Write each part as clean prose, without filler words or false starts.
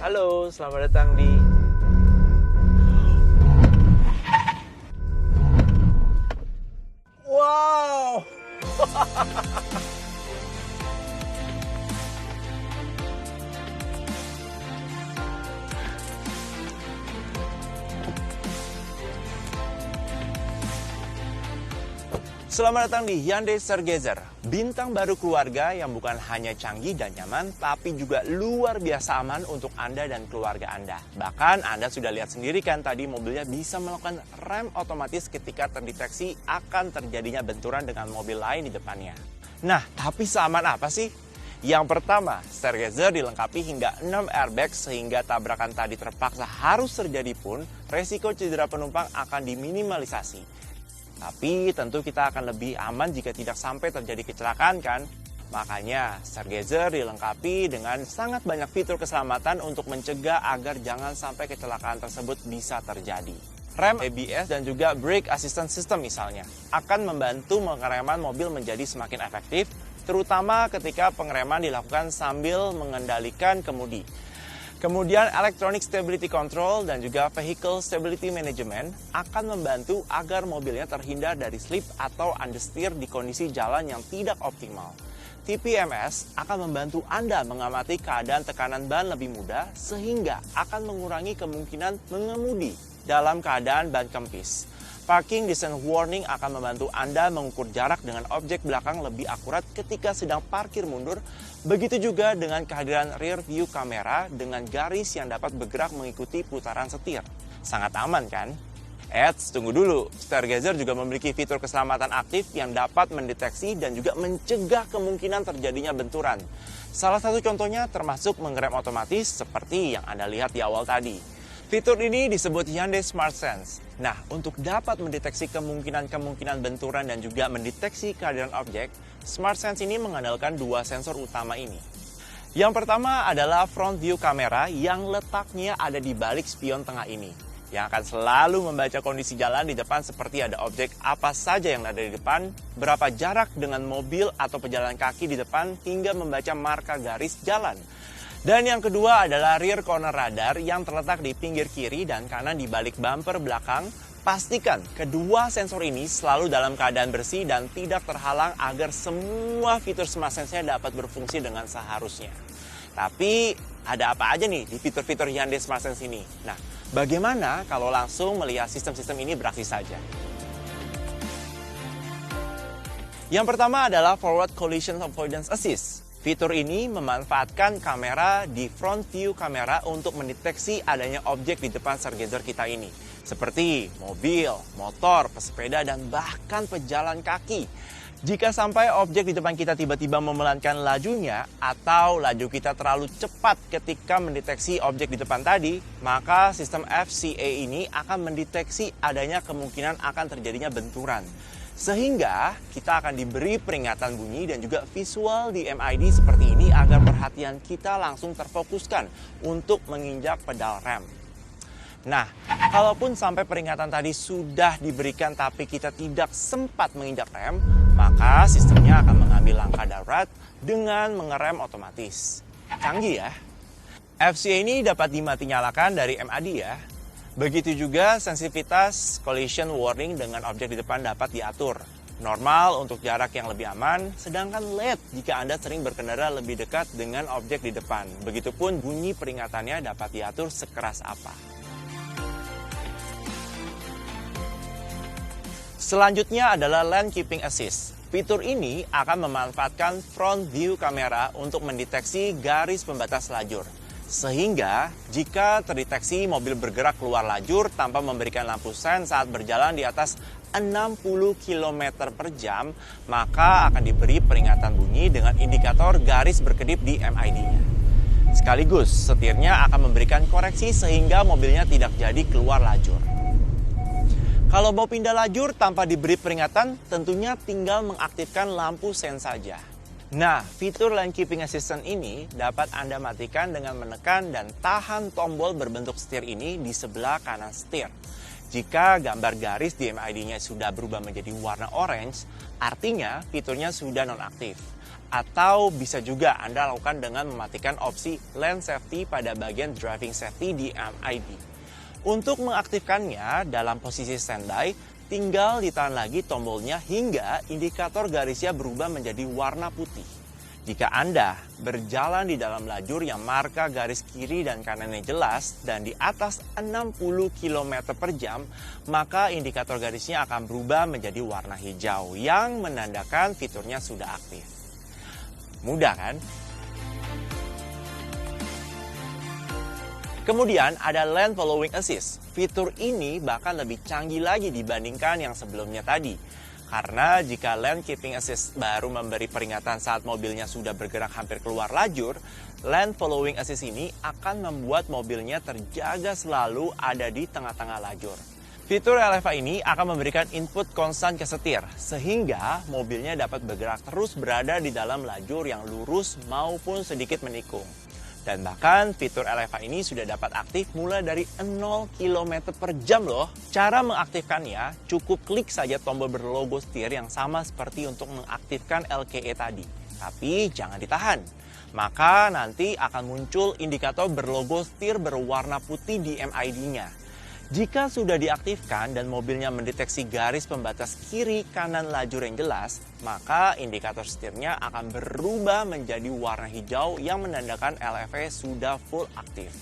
Halo, selamat datang di... Wow! Selamat datang di Hyundai Stargazer, bintang baru keluarga yang bukan hanya canggih dan nyaman, tapi juga luar biasa aman untuk Anda dan keluarga Anda. Bahkan Anda sudah lihat sendiri kan tadi mobilnya bisa melakukan rem otomatis ketika terdeteksi akan terjadinya benturan dengan mobil lain di depannya. Nah, tapi seaman apa sih? Yang pertama, Stargazer dilengkapi hingga 6 airbag sehingga tabrakan tadi terpaksa harus terjadi pun, resiko cedera penumpang akan diminimalisasi. Tapi tentu kita akan lebih aman jika tidak sampai terjadi kecelakaan kan? Makanya Stargazer dilengkapi dengan sangat banyak fitur keselamatan untuk mencegah agar jangan sampai kecelakaan tersebut bisa terjadi. Rem ABS dan juga Brake Assistance System misalnya akan membantu pengereman mobil menjadi semakin efektif, terutama ketika pengereman dilakukan sambil mengendalikan kemudi. Kemudian Electronic Stability Control dan juga Vehicle Stability Management akan membantu agar mobilnya terhindar dari slip atau understeer di kondisi jalan yang tidak optimal. TPMS akan membantu Anda mengamati keadaan tekanan ban lebih mudah sehingga akan mengurangi kemungkinan mengemudi dalam keadaan ban kempis. Parking Distance Warning akan membantu Anda mengukur jarak dengan objek belakang lebih akurat ketika sedang parkir mundur. Begitu juga dengan kehadiran rear view kamera dengan garis yang dapat bergerak mengikuti putaran setir. Sangat aman kan? Eits, tunggu dulu. Stargazer juga memiliki fitur keselamatan aktif yang dapat mendeteksi dan juga mencegah kemungkinan terjadinya benturan. Salah satu contohnya termasuk mengerem otomatis seperti yang Anda lihat di awal tadi. Fitur ini disebut Hyundai Smart Sense. Nah, untuk dapat mendeteksi kemungkinan benturan dan juga mendeteksi kehadiran objek, Smart Sense ini mengandalkan dua sensor utama ini. Yang pertama adalah front view kamera yang letaknya ada di balik spion tengah ini, yang akan selalu membaca kondisi jalan di depan seperti ada objek apa saja yang ada di depan, berapa jarak dengan mobil atau pejalan kaki di depan, hingga membaca marka garis jalan. Dan yang kedua adalah rear corner radar yang terletak di pinggir kiri dan kanan di balik bumper belakang. Pastikan kedua sensor ini selalu dalam keadaan bersih dan tidak terhalang agar semua fitur Smart Sense-nya dapat berfungsi dengan seharusnya. Tapi ada apa aja nih di fitur-fitur Hyundai Smart Sense ini? Nah, bagaimana kalau langsung melihat sistem-sistem ini beraksi saja? Yang pertama adalah Forward Collision Avoidance Assist. Fitur ini memanfaatkan kamera di front view kamera untuk mendeteksi adanya objek di depan Stargazer kita ini. Seperti mobil, motor, pesepeda, dan bahkan pejalan kaki. Jika sampai objek di depan kita tiba-tiba memelankan lajunya atau laju kita terlalu cepat ketika mendeteksi objek di depan tadi, maka sistem FCA ini akan mendeteksi adanya kemungkinan akan terjadinya benturan. Sehingga kita akan diberi peringatan bunyi dan juga visual di MID seperti ini agar perhatian kita langsung terfokuskan untuk menginjak pedal rem. Nah, kalaupun sampai peringatan tadi sudah diberikan tapi kita tidak sempat menginjak rem, maka sistemnya akan mengambil langkah darurat dengan mengerem otomatis. Canggih ya. FCA ini dapat dimati-nyalakan dari MID ya. Begitu juga sensitivitas collision warning dengan objek di depan dapat diatur. Normal untuk jarak yang lebih aman, sedangkan LED jika Anda sering berkendara lebih dekat dengan objek di depan. Begitupun bunyi peringatannya dapat diatur sekeras apa. Selanjutnya adalah Lane Keeping Assist. Fitur ini akan memanfaatkan front view kamera untuk mendeteksi garis pembatas lajur. Sehingga jika terdeteksi mobil bergerak keluar lajur tanpa memberikan lampu sen saat berjalan di atas 60 km per jam, maka akan diberi peringatan bunyi dengan indikator garis berkedip di MID-nya. Sekaligus setirnya akan memberikan koreksi sehingga mobilnya tidak jadi keluar lajur. Kalau mau pindah lajur tanpa diberi peringatan, tentunya tinggal mengaktifkan lampu sen saja. Nah, fitur Lane Keeping Assistant ini dapat Anda matikan dengan menekan dan tahan tombol berbentuk setir ini di sebelah kanan setir. Jika gambar garis di MID-nya sudah berubah menjadi warna orange, artinya fiturnya sudah nonaktif. Atau bisa juga Anda lakukan dengan mematikan opsi Lane Safety pada bagian Driving Safety di MID. Untuk mengaktifkannya dalam posisi standby, tinggal ditahan lagi tombolnya hingga indikator garisnya berubah menjadi warna putih. Jika Anda berjalan di dalam lajur yang marka garis kiri dan kanannya jelas dan di atas 60 km per jam, maka indikator garisnya akan berubah menjadi warna hijau yang menandakan fiturnya sudah aktif. Mudah kan? Kemudian ada Lane Following Assist. Fitur ini bahkan lebih canggih lagi dibandingkan yang sebelumnya tadi. Karena jika Lane Keeping Assist baru memberi peringatan saat mobilnya sudah bergerak hampir keluar lajur, Lane Following Assist ini akan membuat mobilnya terjaga selalu ada di tengah-tengah lajur. Fitur LFA ini akan memberikan input konstan ke setir, sehingga mobilnya dapat bergerak terus berada di dalam lajur yang lurus maupun sedikit menikung. Dan bahkan fitur LFA ini sudah dapat aktif mulai dari 0 km per jam loh. Cara mengaktifkannya cukup klik saja tombol berlogo setir yang sama seperti untuk mengaktifkan LKE tadi. Tapi jangan ditahan. Maka nanti akan muncul indikator berlogo setir berwarna putih di MID-nya. Jika sudah diaktifkan dan mobilnya mendeteksi garis pembatas kiri kanan lajur yang jelas, maka indikator setirnya akan berubah menjadi warna hijau yang menandakan LFA sudah full aktif.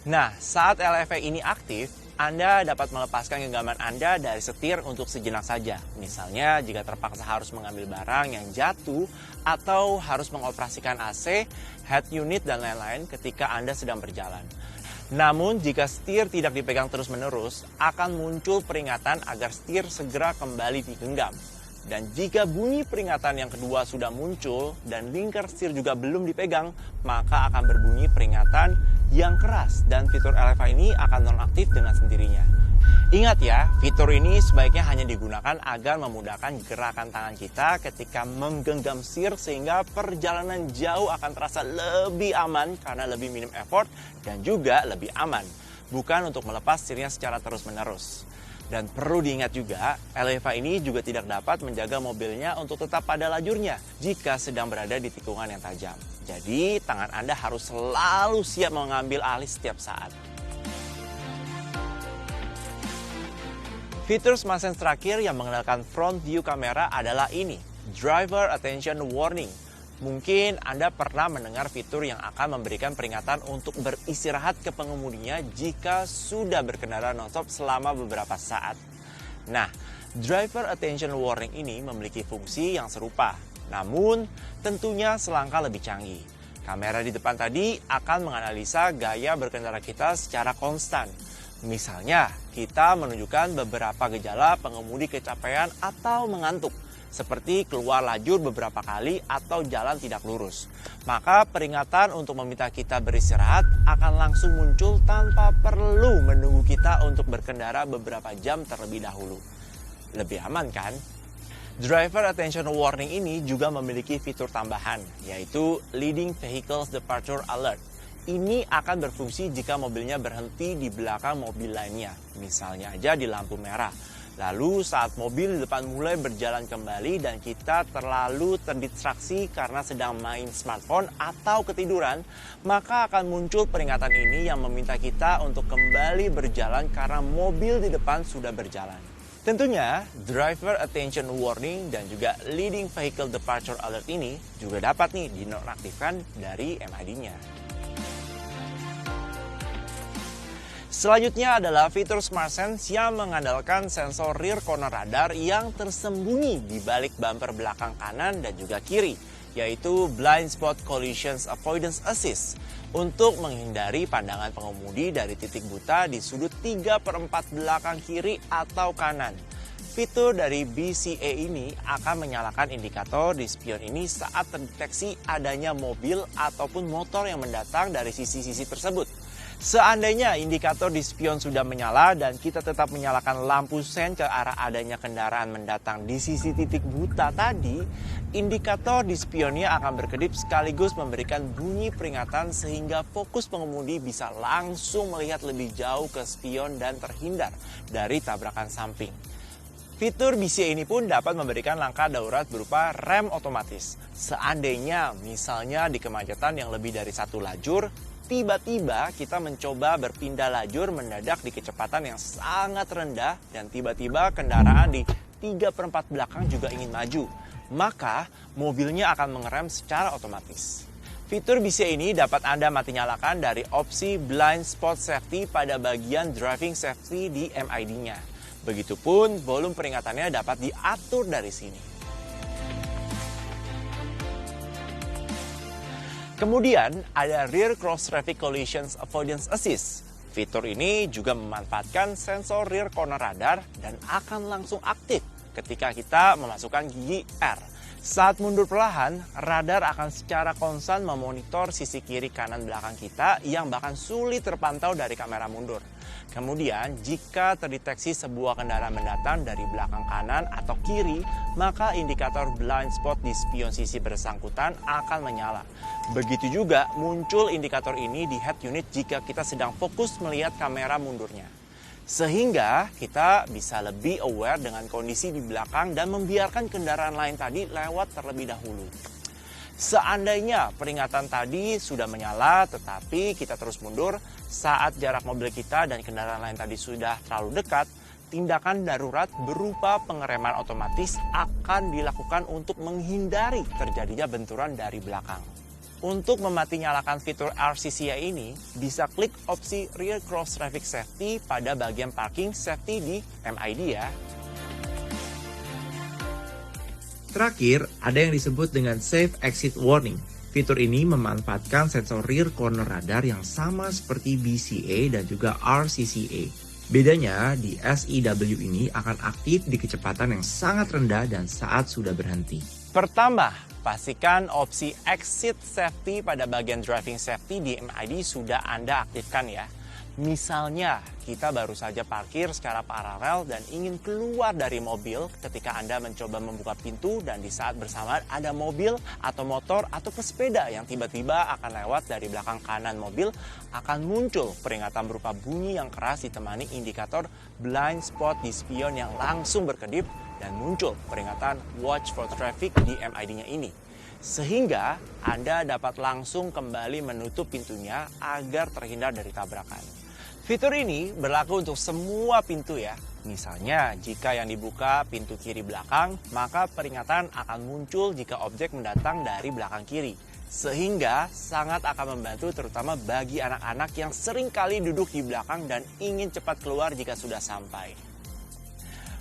Nah, saat LFA ini aktif, Anda dapat melepaskan genggaman Anda dari setir untuk sejenak saja. Misalnya jika terpaksa harus mengambil barang yang jatuh atau harus mengoperasikan AC, head unit, dan lain-lain ketika Anda sedang berjalan. Namun jika setir tidak dipegang terus-menerus, akan muncul peringatan agar setir segera kembali digenggam. Dan jika bunyi peringatan yang kedua sudah muncul dan lingkar setir juga belum dipegang, maka akan berbunyi peringatan yang keras dan fitur LFA ini akan nonaktif dengan sendirinya. Ingat ya, fitur ini sebaiknya hanya digunakan agar memudahkan gerakan tangan kita ketika menggenggam setir sehingga perjalanan jauh akan terasa lebih aman karena lebih minim effort dan juga lebih aman. Bukan untuk melepas setirnya secara terus-menerus. Dan perlu diingat juga, LFA ini juga tidak dapat menjaga mobilnya untuk tetap pada lajurnya jika sedang berada di tikungan yang tajam. Jadi, tangan Anda harus selalu siap mengambil alih setiap saat. Fitur Smart Sense terakhir yang mengenalkan front view kamera adalah ini, Driver Attention Warning. Mungkin Anda pernah mendengar fitur yang akan memberikan peringatan untuk beristirahat ke pengemudinya jika sudah berkendara nonstop selama beberapa saat. Nah, Driver Attention Warning ini memiliki fungsi yang serupa, namun tentunya selangkah lebih canggih. Kamera di depan tadi akan menganalisa gaya berkendara kita secara konstan. Misalnya, kita menunjukkan beberapa gejala pengemudi kecapean atau mengantuk, seperti keluar lajur beberapa kali atau jalan tidak lurus. Maka peringatan untuk meminta kita beristirahat akan langsung muncul tanpa perlu menunggu kita untuk berkendara beberapa jam terlebih dahulu. Lebih aman kan? Driver Attention Warning ini juga memiliki fitur tambahan, yaitu Leading Vehicles Departure Alert. Ini akan berfungsi jika mobilnya berhenti di belakang mobil lainnya, misalnya aja di lampu merah. Lalu saat mobil di depan mulai berjalan kembali dan kita terlalu terdistraksi karena sedang main smartphone atau ketiduran, maka akan muncul peringatan ini yang meminta kita untuk kembali berjalan karena mobil di depan sudah berjalan. Tentunya, Driver Attention Warning dan juga Leading Vehicle Departure Alert ini juga dapat nih dinonaktifkan dari MID-nya. Selanjutnya adalah fitur Smart Sense yang mengandalkan sensor rear corner radar yang tersembunyi di balik bumper belakang kanan dan juga kiri, yaitu Blind Spot Collision Avoidance Assist untuk menghindari pandangan pengemudi dari titik buta di sudut 3/4 belakang kiri atau kanan. Fitur dari BCA ini akan menyalakan indikator di spion ini saat terdeteksi adanya mobil ataupun motor yang mendatang dari sisi-sisi tersebut. Seandainya indikator di spion sudah menyala dan kita tetap menyalakan lampu sen ke arah adanya kendaraan mendatang di sisi titik buta tadi, indikator di spionnya akan berkedip sekaligus memberikan bunyi peringatan sehingga fokus pengemudi bisa langsung melihat lebih jauh ke spion dan terhindar dari tabrakan samping. Fitur BCA ini pun dapat memberikan langkah darurat berupa rem otomatis. Seandainya misalnya di kemacetan yang lebih dari satu lajur, tiba-tiba kita mencoba berpindah lajur mendadak di kecepatan yang sangat rendah dan tiba-tiba kendaraan di 3/4 belakang juga ingin maju, maka mobilnya akan mengerem secara otomatis. Fitur BCA ini dapat Anda mati nyalakan dari opsi Blind Spot Safety pada bagian Driving Safety di MID-nya. Begitupun volume peringatannya dapat diatur dari sini. Kemudian ada Rear Cross Traffic Collisions Avoidance Assist. Fitur ini juga memanfaatkan sensor rear corner radar dan akan langsung aktif ketika kita memasukkan gigi R. Saat mundur perlahan, radar akan secara konstan memonitor sisi kiri kanan belakang kita yang bahkan sulit terpantau dari kamera mundur. Kemudian, jika terdeteksi sebuah kendaraan mendatang dari belakang kanan atau kiri, maka indikator blind spot di spion sisi bersangkutan akan menyala. Begitu juga muncul indikator ini di head unit jika kita sedang fokus melihat kamera mundurnya. Sehingga kita bisa lebih aware dengan kondisi di belakang dan membiarkan kendaraan lain tadi lewat terlebih dahulu. Seandainya peringatan tadi sudah menyala tetapi kita terus mundur saat jarak mobil kita dan kendaraan lain tadi sudah terlalu dekat, tindakan darurat berupa pengereman otomatis akan dilakukan untuk menghindari terjadinya benturan dari belakang. Untuk memati nyalakan fitur RCCA ini, bisa klik opsi Rear Cross Traffic Safety pada bagian Parking Safety di MID ya. Terakhir, ada yang disebut dengan Safe Exit Warning. Fitur ini memanfaatkan sensor rear corner radar yang sama seperti BCA dan juga RCCA. Bedanya, di SEW ini akan aktif di kecepatan yang sangat rendah dan saat sudah berhenti. Pertama, pastikan opsi Exit Safety pada bagian Driving Safety di MID sudah Anda aktifkan ya. Misalnya, kita baru saja parkir secara paralel dan ingin keluar dari mobil ketika Anda mencoba membuka pintu dan di saat bersamaan ada mobil atau motor atau pesepeda yang tiba-tiba akan lewat dari belakang kanan mobil, akan muncul peringatan berupa bunyi yang keras ditemani indikator blind spot di spion yang langsung berkedip dan muncul peringatan watch for traffic di MID-nya ini. Sehingga Anda dapat langsung kembali menutup pintunya agar terhindar dari tabrakan. Fitur ini berlaku untuk semua pintu ya. Misalnya, jika yang dibuka pintu kiri belakang, maka peringatan akan muncul jika objek mendatang dari belakang kiri. Sehingga sangat akan membantu terutama bagi anak-anak yang sering kali duduk di belakang dan ingin cepat keluar jika sudah sampai.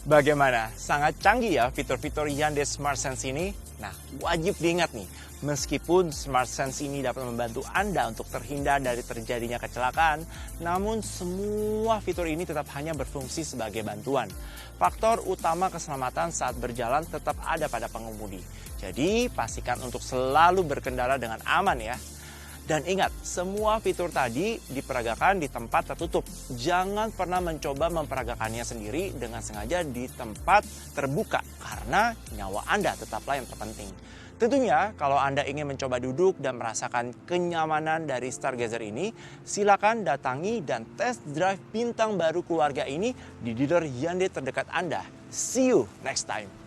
Bagaimana? Sangat canggih ya fitur-fitur Hyundai Smart Sense ini? Nah, wajib diingat nih, meskipun Smart Sense ini dapat membantu Anda untuk terhindar dari terjadinya kecelakaan, namun semua fitur ini tetap hanya berfungsi sebagai bantuan. Faktor utama keselamatan saat berjalan tetap ada pada pengemudi. Jadi, pastikan untuk selalu berkendara dengan aman ya. Dan ingat, semua fitur tadi diperagakan di tempat tertutup. Jangan pernah mencoba memperagakannya sendiri dengan sengaja di tempat terbuka, karena nyawa Anda tetaplah yang terpenting. Tentunya, kalau Anda ingin mencoba duduk dan merasakan kenyamanan dari Stargazer ini, silakan datangi dan test drive bintang baru keluarga ini di dealer Hyundai terdekat Anda. See you next time!